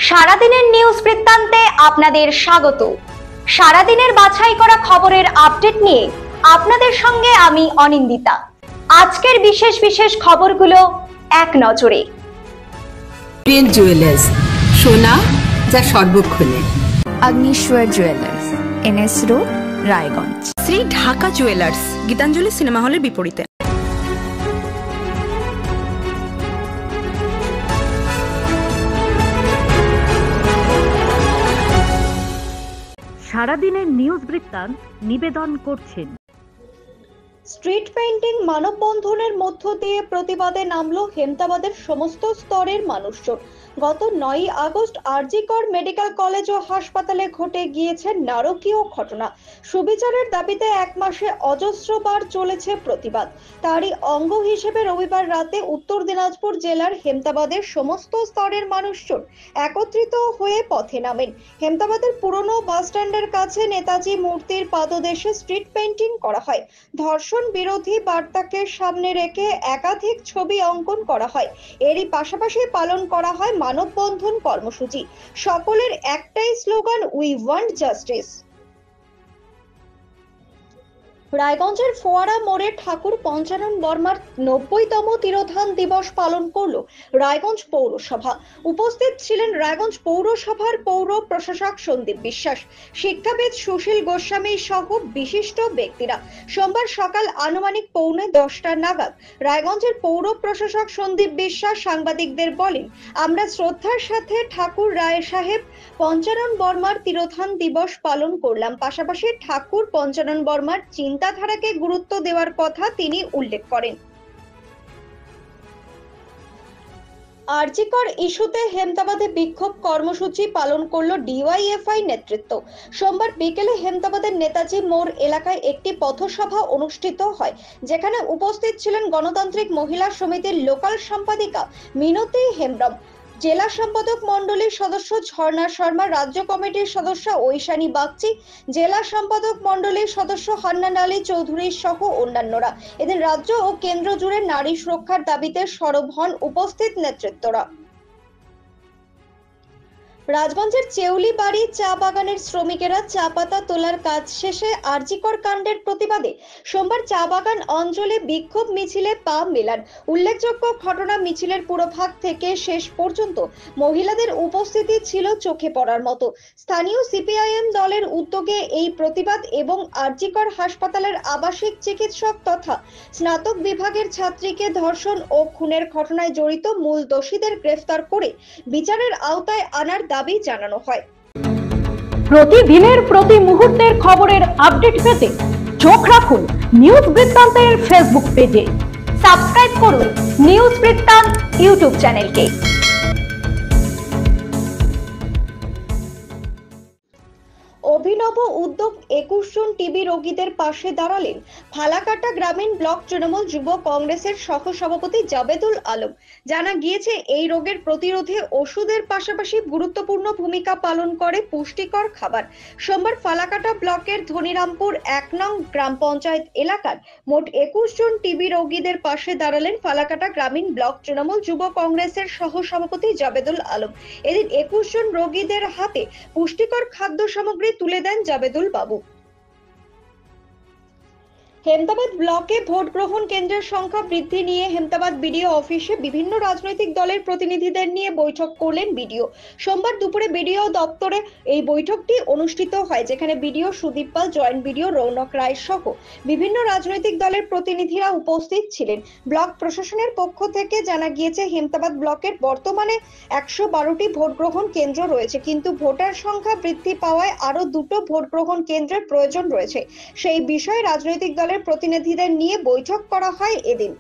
সারাদিনের নিউজ বৃত্তান্তে আপনাদের স্বাগত। সারাদিনের বাছাই করা খবরের আপডেট নিয়ে আপনাদের সঙ্গে আমি অনিন্দিতা। আজকের বিশেষ বিশেষ খবরগুলো এক নজরে। প্রিন্ট জুয়েলার্স, সোনা যা সর্বক্ষণে। Agnishwar jewellers, NS road, Raiganj. Shri Dhaka jewellers, Gitanjali cinema হলের বিপরীতে। সারাদিনের নিউজ বৃত্তান্ত নিবেদন করছেন। স্ট্রিট পেইন্টিং মানববন্ধনের মধ্য দিয়ে প্রতিবাদে নামলো হেমতাবাদের সমস্ত স্তরের মানুষজন। গত 9 আগস্ট আরজিকর মেডিকেল কলেজ ও হাসপাতালে ঘটে গিয়েছে নারকীয় ঘটনা। সুবিচারের দাবিতে এক মাসে অজস্রবার চলেছে প্রতিবাদ। তারই অঙ্গ হিসেবে রবিবার রাতে উত্তর দিনাজপুর জেলার হেমতাবাদের সমস্ত স্তরের মানুষজন একত্রিত হয়ে পথে নামেন। হেমতাবাদের পুরনো বাস স্ট্যান্ডের কাছে নেতাজি মূর্তির পাদদেশে স্ট্রিট পেইন্টিং করা হয়। ধর্ষণ বিরোধী বার্তাকে সামনে রেখে একাধিক ছবি অঙ্কন করা হয়। এরই পাশাপাশি পালন করা হয় মানববন্ধন কর্মসূচি। সকলের একটাই স্লোগান, উই ওয়ান্ট জাস্টিস। রায়গঞ্জের ফোয়ারা মোড়ে ঠাকুর পঞ্চানন বর্মার 90তম তিরোধান দিবস পালন করল রায়গঞ্জ পৌরসভা। উপস্থিত ছিলেন রায়গঞ্জ পৌরসভার পৌর প্রশাসক সন্দীপ বিশ্বাস, শিক্ষাবিদ সুশীল গোস্বামী সহ বিশিষ্ট ব্যক্তিরা। সোমবার সকাল আনুমানিক 9:45 নাগাদ রায়গঞ্জের পৌর প্রশাসক সন্দীপ বিশ্বাস সাংবাদিকদের বলেন, আমরা শ্রদ্ধার সাথে ঠাকুর রায় সাহেব পঞ্চানন বর্মার তিরোধান দিবস পালন করলাম। পাশাপাশি ঠাকুর পঞ্চানন বর্মার চিন্তাধারাকে গুরুত্ব দেওয়ার কথা তিনি উল্লেখ করেন। আরজিকর ইস্যুতে হেমতাবাদে বিক্ষোভ কর্মসূচি পালন করলো ডিওয়াইএফআই নেতৃত্ব। সোমবার বিকেলে হেমতাবাদের নেতাজি মোড় এলাকায় একটি পথসভা অনুষ্ঠিত হয়, যেখানে উপস্থিত ছিলেন গণতান্ত্রিক মহিলা সমিতির লোকাল সম্পাদিকা মিনতি হেমব্রম, জেলা সম্পাদক মণ্ডলীর সদস্য ঝর্ণা শর্মা, রাজ্য কমিটির সদস্য ঐশানী বাগচি, জেলা সম্পাদক মণ্ডলীর সদস্য হান্নান আলী চৌধুরী সহ অন্যান্যরা। এদিন রাজ্য ও কেন্দ্র জুড়ে নারী সুরক্ষার দাবিতে সরব হন উপস্থিত নেতৃত্বরা। রাজগঞ্জের চেউলি বাড়ি চা বাগানের শ্রমিকেরা চা পাতা তোলার কাজ শেষে আরজিকর কাণ্ডের প্রতিবাদে সোমবার চা বাগান অঞ্চলে বিক্ষোভ মিছিলে পা মেলান। উল্লেখযোগ্য ঘটনা, মিছিলের পুরোভাগ থেকে শেষ পর্যন্ত মহিলাদের উপস্থিতি ছিল চোখে পড়ার মতো। স্থানীয় সিপিআইএম দলের উদ্যোগে এই প্রতিবাদ এবং আরজিকর হাসপাতালের আবাসিক চিকিৎসক তথা স্নাতক বিভাগের ছাত্রীকে ধর্ষণ ও খুনের ঘটনায় জড়িত মূল দোষীদের গ্রেফতার করে বিচারের আওতায় আনার দাবি জানানো হয়। প্রতিদিনের প্রতি মুহূর্তের খবরের আপডেট পেতে চোখ রাখুন নিউজ বৃত্তান্তের ফেসবুক পেজে। সাবস্ক্রাইব করুন নিউজ বৃত্তান্ত ইউটিউব চ্যানেলকে। অভিনব উদ্যোগ, 21 জন টিবি রোগীদের পাশে দাঁড়ালেন ফালাকাটা গ্রামীণ ব্লক তৃণমূল যুব কংগ্রেসের সহ সভাপতি জাবেদুল আলম। জানা গিয়েছে, এই রোগের প্রতিরোধে ওষুধের পাশাপাশি গুরুত্বপূর্ণ ভূমিকা পালন করে পুষ্টিকর খাবার। সোমবার ফালাকাটা ব্লকের ধনিরামপুর 1 নং গ্রাম পঞ্চায়েত এলাকার মোট 21 জন টিবি রোগীদের পাশে দাঁড়ালেন ফালাকাটা গ্রামীণ ব্লক তৃণমূল যুব কংগ্রেসের সহ সভাপতি জাবেদুল আলম। এদিন 21 জন রোগীদের হাতে পুষ্টিকর খাদ্য সামগ্রী তুলে দেন জাবেদুল বাবু। হেমতাবাদ ব্লকে ভোট গ্রহণ কেন্দ্রের সংখ্যা বৃদ্ধি নিয়ে হেমতাবাদ বিডিও অফিসে বিভিন্ন রাজনৈতিক দলের প্রতিনিধিদের নিয়ে বৈঠক করলেন বিডিও। সোমবার দুপুরে বিডিও দপ্তরে এই বৈঠকটি অনুষ্ঠিত হয়, যেখানে বিডিও সুদীপ পাল, জয়েন্ট বিডিও রৌনক রায় সহ বিভিন্ন রাজনৈতিক দলের প্রতিনিধিরা উপস্থিত ছিলেন। ব্লক প্রশাসনের পক্ষ থেকে জানা গিয়েছে, হেমতাবাদ ব্লকের বর্তমানে 112টি ভোট গ্রহণ কেন্দ্র রয়েছে, কিন্তু ভোটার সংখ্যা বৃদ্ধি পাওয়ায় আরো 2টো ভোট গ্রহণ কেন্দ্রের প্রয়োজন রয়েছে। সেই বিষয়ে রাজনৈতিক দলের প্রতিনিধিদের নিয়ে বৈঠক করা হয় এদিন।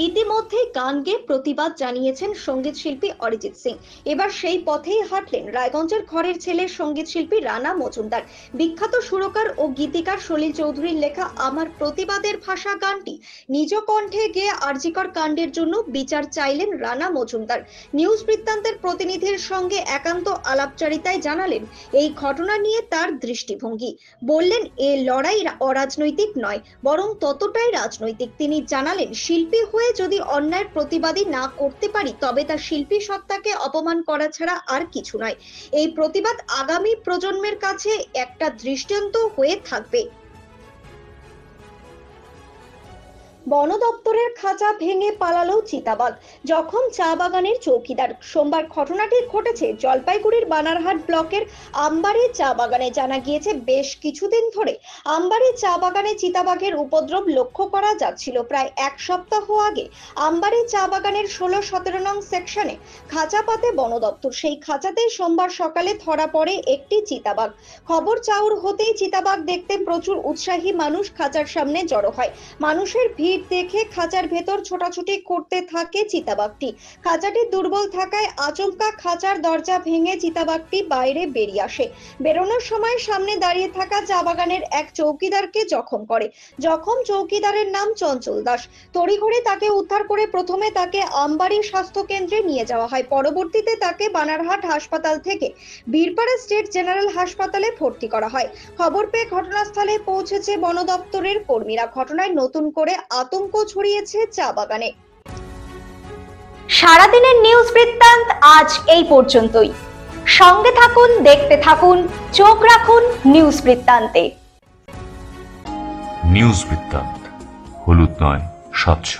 ইতিমধ্যে গান গেয়ে প্রতিবাদ জানিয়েছেন সঙ্গীত শিল্পী অরিজিৎ সিং। এবার সেই পথেই হাঁটলেন রায়গঞ্জের ঘরের ছেলে সঙ্গীত শিল্পী রানা মজুমদার। বিখ্যাত সুরকার ও গীতিকার সলিল চৌধুরীর লেখা আমার প্রতিবাদের ভাষা গানটি নিজ কণ্ঠে গেয়ে আরজিকর কাণ্ডের জন্য বিচার চাইলেন রানা মজুমদার। নিউজ বৃত্তান্তের প্রতিনিধির সঙ্গে একান্ত আলাপচারিতায় জানালেন এই ঘটনা নিয়ে তার দৃষ্টিভঙ্গি। বললেন, এ লড়াই অরাজনৈতিক নয়, বরং ততটাই রাজনৈতিক। তিনি জানালেন, শিল্পী হয়ে হয়ে যদি অন্যায়ের প্রতিবাদই না করতে পারি তবে তা শিল্পী সত্তাকে অপমান করা ছাড়া আর কিছু নয়। এই প্রতিবাদ আগামী প্রজন্মের কাছে একটা দৃষ্টান্ত হয়ে থাকবে। বন দপ্তরের খাঁচা ভেঙে পালালো চিতাবাঘ, জখম চা বাগানের চৌকিদার। সোমবার ঘটনাটি ঘটেছে জলপাইগুড়ির বানারহাট ব্লকের আমবাড়ি চা বাগানে। জানা গিয়েছে বেশ কিছুদিন ধরে আমবাড়ি চা বাগানে চিতাবাঘের উপদ্রব লক্ষ্য করা যাচ্ছিল। প্রায় এক সপ্তাহ আগে আমবাড়ি চা বাগানের 16-17 নং সেকশনে খাঁচা পাতে বন দপ্তর। সেই খাঁচাতেই সোমবার সকালে ধরা পড়ে একটি চিতাবাঘ। খবর চাউর হতেই চিতাবাঘ দেখতে প্রচুর উৎসাহী মানুষ খাঁচার সামনে জড়ো হয়। মানুষের ভিড় দেখে খাঁচার ভেতর ছোটাছুটি করতে থাকে চিতাবাঘটি। খাঁচাটি দুর্বল থাকায় আচমকা খাঁচার দরজা ভেঙে চিতাবাঘটি বাইরে বেরিয়ে আসে। বেরোনোর সময় সামনে দাঁড়িয়ে থাকা চা বাগানের এক চৌকিদারকে জখম করে। জখম চৌকিদারের নাম চঞ্চল দাস। তড়িঘড়ি তাকে উদ্ধার করে প্রথমে তাকে আমবাড়ি স্বাস্থ্য কেন্দ্রে নিয়ে যাওয়া হয়। পরবর্তীতে তাকে বানারহাট হাসপাতাল থেকে বীরপাড়া স্টেট জেনারেল হাসপাতালে ভর্তি করা হয়। খবর পেয়ে ঘটনাস্থলে পৌঁছেছে বন দপ্তরের কর্মীরা। ঘটনায় নতুন করে আতঙ্ক ছড়িয়েছে চা বাগানে। সারাদিনের নিউজ বৃত্তান্ত আজ এই পর্যন্তই। সঙ্গে থাকুন, দেখতে থাকুন, চোখ রাখুন নিউজ বৃত্তান্তে। নিউজ বৃত্তান্ত, হলুদ নয়, স্বচ্ছ।